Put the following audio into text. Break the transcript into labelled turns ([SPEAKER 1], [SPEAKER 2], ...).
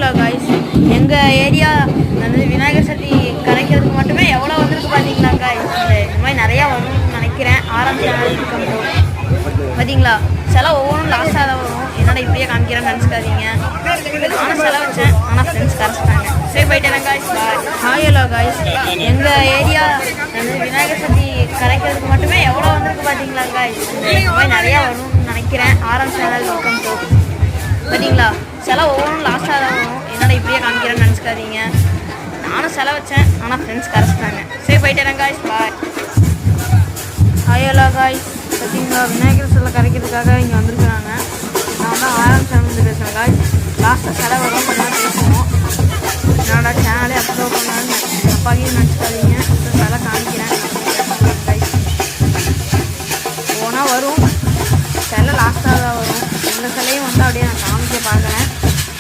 [SPEAKER 1] Hello guys, எங்கள் area வந்து விநாயகர் சதுர்த்தி கரைக்கிறதுக்கு மட்டுமே எவ்வளோ வந்திருக்கு பார்த்தீங்களா காய்ஸ். இந்த மாதிரி நிறையா வரும்னு நினைக்கிறேன். ஆரம்பிச்சு பார்த்தீங்களா, செலவு ஒவ்வொன்றும் லாஸ்ட்டாக தான் வரும். என்னடா இப்படியே காமிக்கிறேன்னு நினச்சிக்காதீங்க. நானும் செலவு வச்சேன், ஆனால் ஃப்ரெண்ட்ஸ் கரைச்சிட்டாங்க. சரி போயிட்டேன் காய்ஸ். ஹாய் ஹலோ காய்ஸ், எங்கள் ஏரியா வந்து விநாயகர் சதுர்த்தி கரைக்கிறதுக்கு மட்டுமே எவ்வளோ வந்திருக்கு பார்த்தீங்களா காய்ஸ். இந்த மாதிரி நிறையா வரும்னு நினைக்கிறேன். ஆரம்பிச்சு வெல்கம் டு பார்த்தீங்களா, செலவு ஒவ்வொன்றும் லாஸ்ட்டாக தான் வரும். என்னடா இப்படியே காமிக்கிறேன்னு நினச்சிக்காதீங்க. நானும் செலவு வச்சேன், ஆனால் ஃப்ரெண்ட்ஸ் கரைச்சிட்டாங்க. சரி போயிட்டேன் காய்ஸ். பாய். ஹாய் ஹலோ காய்ஸ், பார்த்தீங்களா விநாயகர் சிலை கரைக்கிறதுக்காக இங்கே வந்திருக்கிறாங்க. நான் தான் ஆரம்பிச்சு பேசுகிறேன் காய்ஸ். லாஸ்ட்டாக செலவு வரும், கொஞ்சம் பேசுவோம். என்னோட சேனலே அப்லோட் பண்ணான்னு தப்பாகவே நினச்சிக்காதீங்க. சிலை காமிக்கிறேன் காய்ஸ். போனால் வரும், சிலை லாஸ்ட்டாக தான் வரும். இந்த சிலையும் வந்து அப்படியே நான் காமிக்க பார்க்குறேன்.